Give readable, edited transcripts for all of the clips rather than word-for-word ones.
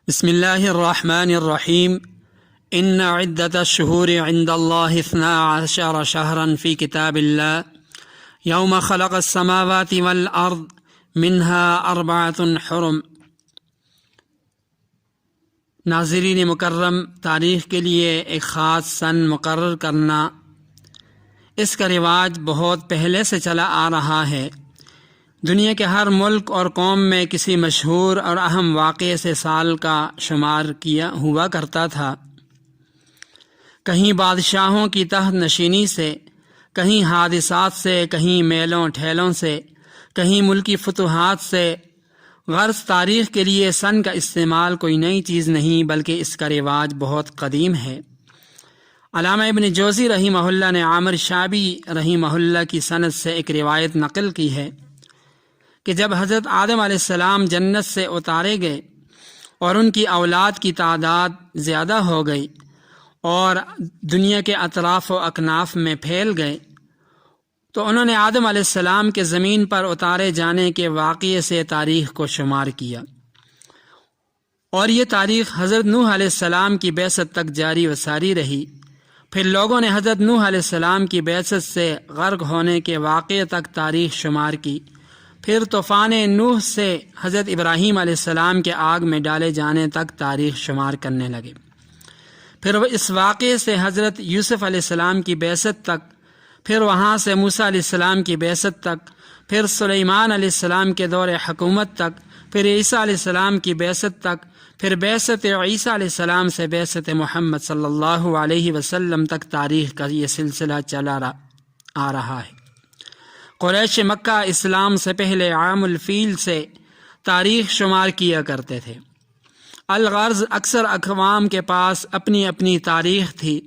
بسم اللہ الرحمن الرحیم ان عدت الشہور عند اللہ 12 شہرا فی کتاب اللہ یوم خلق السماوات والارض منها 4 حرم۔ ناظرین مکرم، تاریخ کے لیے ایک خاص سن مقرر کرنا اس کا رواج بہت پہلے سے چلا آ رہا ہے۔ دنیا کے ہر ملک اور قوم میں کسی مشہور اور اہم واقعے سے سال کا شمار کیا ہوا کرتا تھا۔ کہیں بادشاہوں کی تحت نشینی سے، کہیں حادثات سے، کہیں میلوں ٹھیلوں سے، کہیں ملکی فتوحات سے۔ غرض تاریخ کے لیے سن کا استعمال کوئی نئی چیز نہیں، بلکہ اس کا رواج بہت قدیم ہے۔ علامہ ابن جوزی رحمہ اللہ نے عامر شعبی رحمہ اللہ کی سند سے ایک روایت نقل کی ہے کہ جب حضرت آدم علیہ السلام جنت سے اتارے گئے اور ان کی اولاد کی تعداد زیادہ ہو گئی اور دنیا کے اطراف و اکناف میں پھیل گئے، تو انہوں نے آدم علیہ السلام کے زمین پر اتارے جانے کے واقعے سے تاریخ کو شمار کیا، اور یہ تاریخ حضرت نوح علیہ السلام کی بعثت تک جاری و ساری رہی۔ پھر لوگوں نے حضرت نوح علیہ السلام کی بعثت سے غرق ہونے کے واقعے تک تاریخ شمار کی۔ پھر طوفان نوح سے حضرت ابراہیم علیہ السلام کے آگ میں ڈالے جانے تک تاریخ شمار کرنے لگے۔ پھر اس واقعے سے حضرت یوسف علیہ السلام کی بعثت تک، پھر وہاں سے موسیٰ علیہ السلام کی بعثت تک، پھر سلیمان علیہ السلام کے دور حکومت تک، پھر عیسیٰ علیہ السلام کی بعثت تک، پھر بعثت عیسیٰ علیہ السلام سے بعثت محمد صلی اللہ علیہ وسلم تک تاریخ کا یہ سلسلہ چلا آ رہا ہے۔ قریش مکہ اسلام سے پہلے عام الفیل سے تاریخ شمار کیا کرتے تھے۔ الغرض اکثر اقوام کے پاس اپنی اپنی تاریخ تھی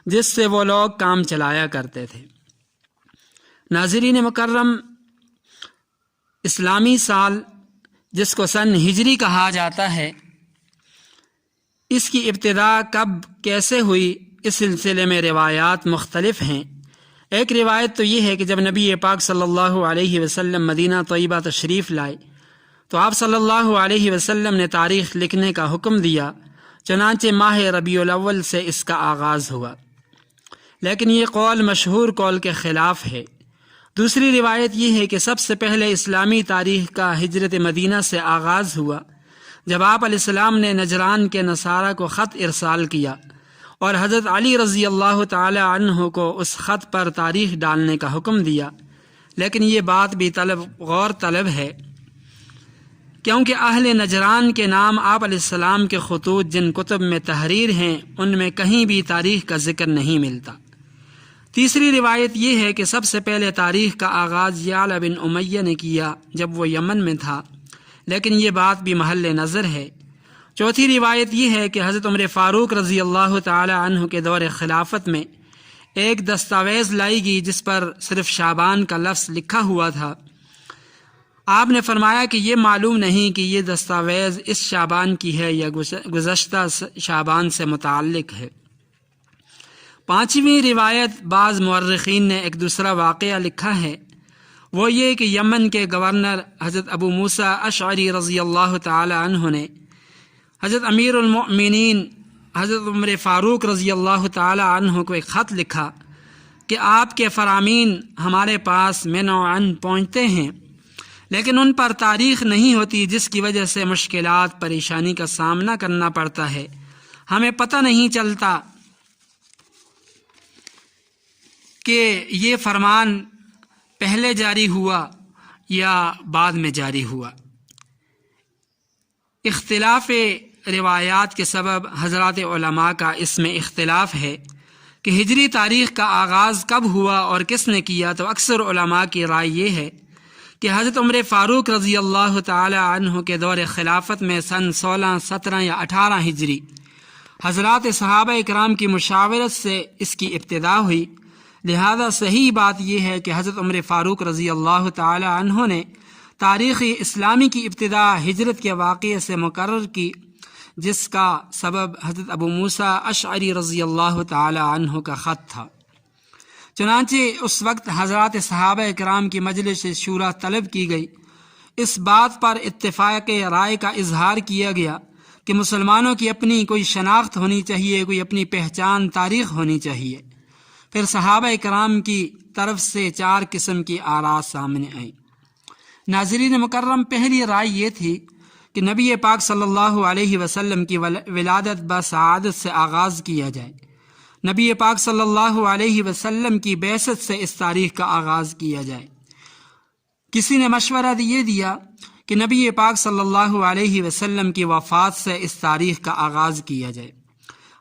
جس سے وہ لوگ کام چلایا کرتے تھے۔ ناظرین مکرم، اسلامی سال جس کو سن ہجری کہا جاتا ہے، اس کی ابتدا کب کیسے ہوئی، اس سلسلے میں روایات مختلف ہیں۔ ایک روایت تو یہ ہے کہ جب نبی پاک صلی اللہ علیہ وسلم مدینہ طیبہ تشریف لائے تو آپ صلی اللہ علیہ وسلم نے تاریخ لکھنے کا حکم دیا، چنانچہ ماہ ربیع الاول سے اس کا آغاز ہوا، لیکن یہ قول مشہور قول کے خلاف ہے۔ دوسری روایت یہ ہے کہ سب سے پہلے اسلامی تاریخ کا ہجرت مدینہ سے آغاز ہوا جب آپ علیہ السلام نے نجران کے نصارہ کو خط ارسال کیا اور حضرت علی رضی اللہ تعالی عنہ کو اس خط پر تاریخ ڈالنے کا حکم دیا۔ لیکن یہ بات بھی غور طلب ہے، کیونکہ اہل نجران کے نام آپ علیہ السلام کے خطوط جن کتب میں تحریر ہیں ان میں کہیں بھی تاریخ کا ذکر نہیں ملتا۔ تیسری روایت یہ ہے کہ سب سے پہلے تاریخ کا آغاز یعلا بن امیہ نے کیا جب وہ یمن میں تھا، لیکن یہ بات بھی محل نظر ہے۔ چوتھی روایت یہ ہے کہ حضرت عمر فاروق رضی اللہ تعالی عنہ کے دور خلافت میں ایک دستاویز لائی گئی جس پر صرف شعبان کا لفظ لکھا ہوا تھا۔ آپ نے فرمایا کہ یہ معلوم نہیں کہ یہ دستاویز اس شعبان کی ہے یا گزشتہ شعبان سے متعلق ہے۔ پانچویں روایت بعض مورخین نے ایک دوسرا واقعہ لکھا ہے، وہ یہ کہ یمن کے گورنر حضرت ابو موسیٰ اشعری رضی اللہ تعالی عنہ نے حضرت امیر المؤمنین حضرت عمر فاروق رضی اللہ تعالی عنہ کو ایک خط لکھا کہ آپ کے فرامین ہمارے پاس منوعاً پہنچتے ہیں، لیکن ان پر تاریخ نہیں ہوتی، جس کی وجہ سے مشکلات پریشانی کا سامنا کرنا پڑتا ہے۔ ہمیں پتہ نہیں چلتا کہ یہ فرمان پہلے جاری ہوا یا بعد میں جاری ہوا۔ اختلاف روایات کے سبب حضرات علماء کا اس میں اختلاف ہے کہ ہجری تاریخ کا آغاز کب ہوا اور کس نے کیا، تو اکثر علماء کی رائے یہ ہے کہ حضرت عمر فاروق رضی اللہ تعالی عنہ کے دور خلافت میں سن 16، 17 یا 18 ہجری حضرات صحابہ اکرام کی مشاورت سے اس کی ابتدا ہوئی۔ لہذا صحیح بات یہ ہے کہ حضرت عمر فاروق رضی اللہ تعالی عنہ نے تاریخ اسلامی کی ابتدا ہجرت کے واقعے سے مقرر کی، جس کا سبب حضرت ابو موسیٰ اشعری رضی اللہ تعالی عنہ کا خط تھا۔ چنانچہ اس وقت حضرات صحابہ اکرام کی مجلس شورا طلب کی گئی۔ اس بات پر اتفاق رائے کا اظہار کیا گیا کہ مسلمانوں کی اپنی کوئی شناخت ہونی چاہیے، کوئی اپنی پہچان تاریخ ہونی چاہیے۔ پھر صحابہ کرام کی طرف سے 4 قسم کی آراء سامنے آئیں۔ ناظرین مکرم، پہلی رائے یہ تھی کہ نبی پاک صلی اللہ علیہ وسلم کی ولادت بسعادت سے آغاز کیا جائے، نبی پاک صلی اللہ علیہ وسلم کی بعثت سے اس تاریخ کا آغاز کیا جائے۔ کسی نے مشورہ یہ دیا کہ نبی پاک صلی اللہ علیہ وسلم کی وفات سے اس تاریخ کا آغاز کیا جائے۔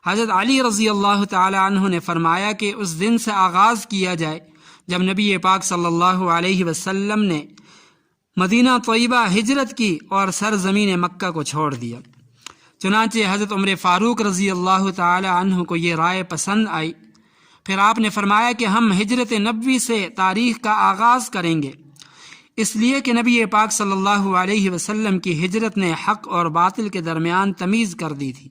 حضرت علی رضی اللہ تعالی عنہ نے فرمایا کہ اس دن سے آغاز کیا جائے جب نبی پاک صلی اللہ علیہ وسلم نے مدینہ طیبہ ہجرت کی اور سرزمین مکہ کو چھوڑ دیا۔ چنانچہ حضرت عمر فاروق رضی اللہ تعالی عنہ کو یہ رائے پسند آئی۔ پھر آپ نے فرمایا کہ ہم ہجرت نبوی سے تاریخ کا آغاز کریں گے، اس لیے کہ نبی پاک صلی اللہ علیہ وسلم کی ہجرت نے حق اور باطل کے درمیان تمیز کر دی تھی۔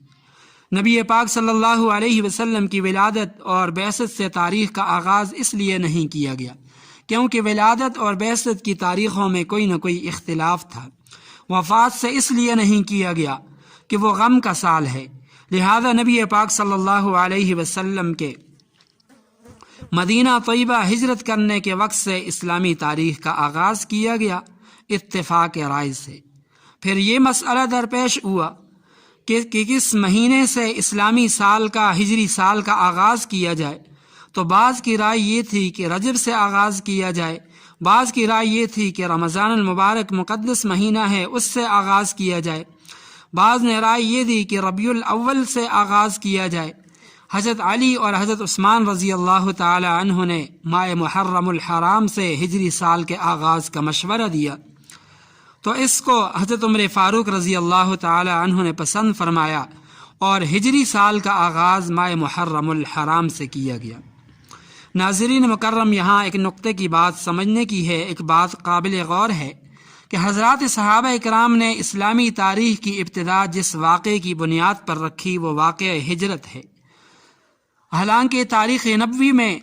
نبی پاک صلی اللہ علیہ وسلم کی ولادت اور بعثت سے تاریخ کا آغاز اس لیے نہیں کیا گیا کیونکہ ولادت اور بعثت کی تاریخوں میں کوئی نہ کوئی اختلاف تھا۔ وفات سے اس لیے نہیں کیا گیا کہ وہ غم کا سال ہے، لہذا نبی پاک صلی اللہ علیہ وسلم کے مدینہ طیبہ ہجرت کرنے کے وقت سے اسلامی تاریخ کا آغاز کیا گیا اتفاق رائے سے۔ پھر یہ مسئلہ درپیش ہوا کہ کس مہینے سے اسلامی سال کا ہجری سال کا آغاز کیا جائے، تو بعض کی رائے یہ تھی کہ رجب سے آغاز کیا جائے، بعض کی رائے یہ تھی کہ رمضان المبارک مقدس مہینہ ہے اس سے آغاز کیا جائے، بعض نے رائے یہ دی کہ ربیع الاول سے آغاز کیا جائے۔ حضرت علی اور حضرت عثمان رضی اللہ تعالی عنہ نے ماہ محرم الحرام سے ہجری سال کے آغاز کا مشورہ دیا، تو اس کو حضرت عمر فاروق رضی اللہ تعالی عنہ نے پسند فرمایا اور ہجری سال کا آغاز ماہ محرم الحرام سے کیا گیا۔ ناظرین مکرم، یہاں ایک نقطے کی بات سمجھنے کی ہے، ایک بات قابل غور ہے کہ حضرات صحابہ کرام نے اسلامی تاریخ کی ابتدا جس واقعے کی بنیاد پر رکھی وہ واقعہ ہجرت ہے۔ حالانکہ تاریخ نبوی میں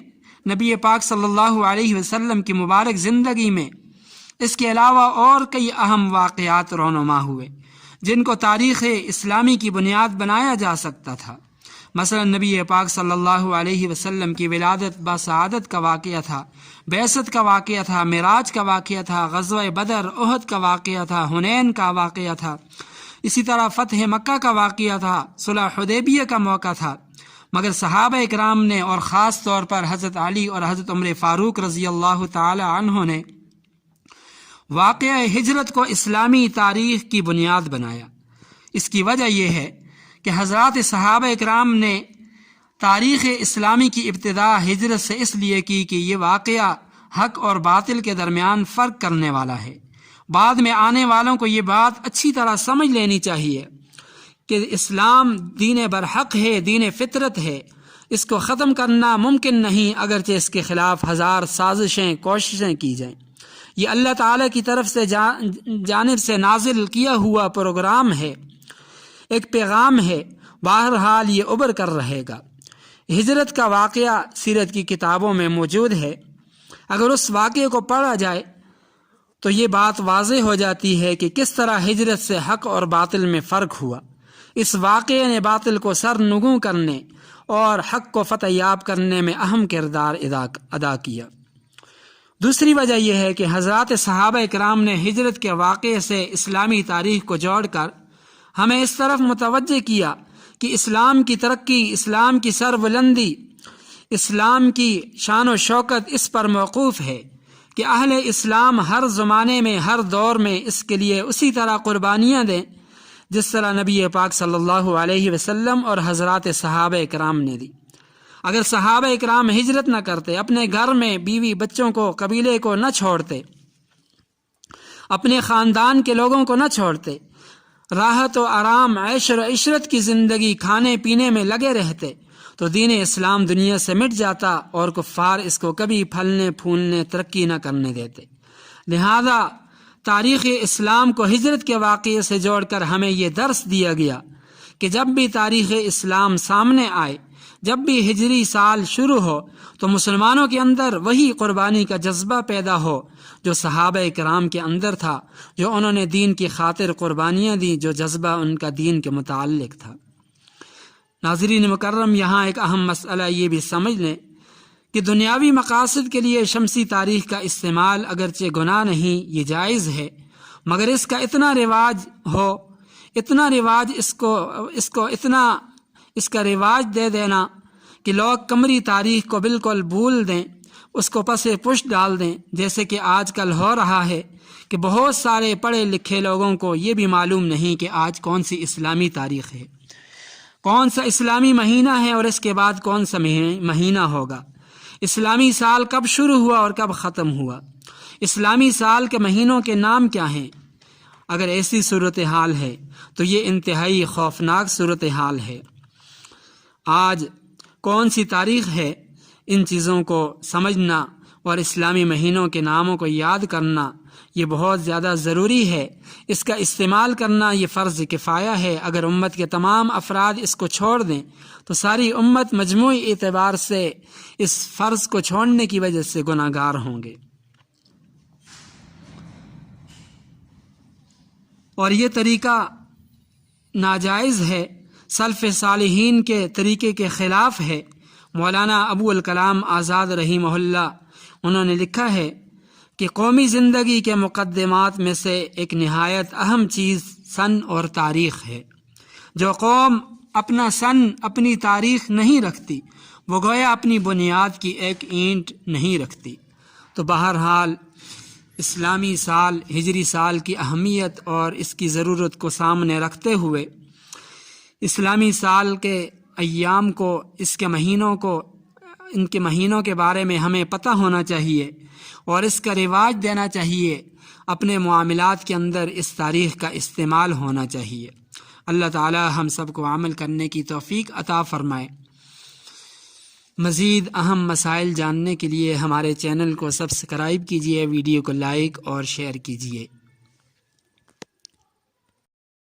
نبی پاک صلی اللہ علیہ وسلم کی مبارک زندگی میں اس کے علاوہ اور کئی اہم واقعات رونما ہوئے جن کو تاریخ اسلامی کی بنیاد بنایا جا سکتا تھا۔ مثلا نبی پاک صلی اللہ علیہ وسلم کی ولادت بسعادت کا واقعہ تھا، بعثت کا واقعہ تھا، معراج کا واقعہ تھا، غزوہ بدر احد کا واقعہ تھا، حنین کا واقعہ تھا، اسی طرح فتح مکہ کا واقعہ تھا، صلح حدیبیہ کا موقع تھا۔ مگر صحابہ اکرام نے اور خاص طور پر حضرت علی اور حضرت عمر فاروق رضی اللہ تعالی عنہ نے واقعہ ہجرت کو اسلامی تاریخ کی بنیاد بنایا۔ اس کی وجہ یہ ہے کہ حضرات صحابہ اکرام نے تاریخ اسلامی کی ابتدا ہجرت سے اس لیے کی کہ یہ واقعہ حق اور باطل کے درمیان فرق کرنے والا ہے۔ بعد میں آنے والوں کو یہ بات اچھی طرح سمجھ لینی چاہیے کہ اسلام دین برحق ہے، دین فطرت ہے، اس کو ختم کرنا ممکن نہیں اگرچہ اس کے خلاف 1000 سازشیں کوششیں کی جائیں۔ یہ اللہ تعالیٰ کی طرف سے جانب سے نازل کیا ہوا پروگرام ہے، ایک پیغام ہے، بہرحال یہ ابھر کر رہے گا۔ ہجرت کا واقعہ سیرت کی کتابوں میں موجود ہے، اگر اس واقعے کو پڑھا جائے تو یہ بات واضح ہو جاتی ہے کہ کس طرح ہجرت سے حق اور باطل میں فرق ہوا۔ اس واقعے نے باطل کو سرنگوں کرنے اور حق کو فتح یاب کرنے میں اہم کردار ادا کیا۔ دوسری وجہ یہ ہے کہ حضرات صحابہ کرام نے ہجرت کے واقعے سے اسلامی تاریخ کو جوڑ کر ہمیں اس طرف متوجہ کیا کہ اسلام کی ترقی، اسلام کی سربلندی، اسلام کی شان و شوکت اس پر موقوف ہے کہ اہل اسلام ہر زمانے میں، ہر دور میں اس کے لیے اسی طرح قربانیاں دیں جس طرح نبی پاک صلی اللہ علیہ وسلم اور حضرات صحابہ کرام نے دی۔ اگر صحابہ کرام ہجرت نہ کرتے، اپنے گھر میں بیوی بچوں کو، قبیلے کو نہ چھوڑتے، اپنے خاندان کے لوگوں کو نہ چھوڑتے، راحت و آرام، عیش و عشرت کی زندگی، کھانے پینے میں لگے رہتے، تو دین اسلام دنیا سے مٹ جاتا اور کفار اس کو کبھی پھلنے پھولنے، ترقی نہ کرنے دیتے۔ لہذا تاریخ اسلام کو ہجرت کے واقعے سے جوڑ کر ہمیں یہ درس دیا گیا کہ جب بھی تاریخ اسلام سامنے آئے، جب بھی ہجری سال شروع ہو تو مسلمانوں کے اندر وہی قربانی کا جذبہ پیدا ہو جو صحابہ کرام کے اندر تھا، جو انہوں نے دین کی خاطر قربانیاں دیں، جو جذبہ ان کا دین کے متعلق تھا۔ ناظرین مکرم، یہاں ایک اہم مسئلہ یہ بھی سمجھ لیں کہ دنیاوی مقاصد کے لیے شمسی تاریخ کا استعمال اگرچہ گناہ نہیں، یہ جائز ہے، مگر اس کا اتنا رواج ہو، اتنا رواج اس کا رواج دے دینا کہ لوگ قمری تاریخ کو بالکل بھول دیں، اس کو پس پش ڈال دیں، جیسے کہ آج کل ہو رہا ہے کہ بہت سارے پڑھے لکھے لوگوں کو یہ بھی معلوم نہیں کہ آج کون سی اسلامی تاریخ ہے، کون سا اسلامی مہینہ ہے اور اس کے بعد کون سا مہینہ ہوگا، اسلامی سال کب شروع ہوا اور کب ختم ہوا، اسلامی سال کے مہینوں کے نام کیا ہیں۔ اگر ایسی صورتحال ہے تو یہ انتہائی خوفناک صورتحال ہے۔ آج کون سی تاریخ ہے، ان چیزوں کو سمجھنا اور اسلامی مہینوں کے ناموں کو یاد کرنا یہ بہت زیادہ ضروری ہے۔ اس کا استعمال کرنا یہ فرض کفایہ ہے۔ اگر امت کے تمام افراد اس کو چھوڑ دیں تو ساری امت مجموعی اعتبار سے اس فرض کو چھوڑنے کی وجہ سے گناہ گار ہوں گے، اور یہ طریقہ ناجائز ہے، سلف صالحین کے طریقے کے خلاف ہے۔ مولانا ابو الکلام آزاد رحمہ اللہ انہوں نے لکھا ہے کہ قومی زندگی کے مقدمات میں سے ایک نہایت اہم چیز سن اور تاریخ ہے۔ جو قوم اپنا سن، اپنی تاریخ نہیں رکھتی، وہ گویا اپنی بنیاد کی ایک اینٹ نہیں رکھتی۔ تو بہرحال اسلامی سال، ہجری سال کی اہمیت اور اس کی ضرورت کو سامنے رکھتے ہوئے اسلامی سال کے ایام کو، اس کے مہینوں کو، ان کے مہینوں کے بارے میں ہمیں پتہ ہونا چاہیے اور اس کا رواج دینا چاہیے۔ اپنے معاملات کے اندر اس تاریخ کا استعمال ہونا چاہیے۔ اللہ تعالی ہم سب کو عمل کرنے کی توفیق عطا فرمائے۔ مزید اہم مسائل جاننے کے لیے ہمارے چینل کو سبسکرائب کیجیے، ویڈیو کو لائک اور شیئر کیجیے۔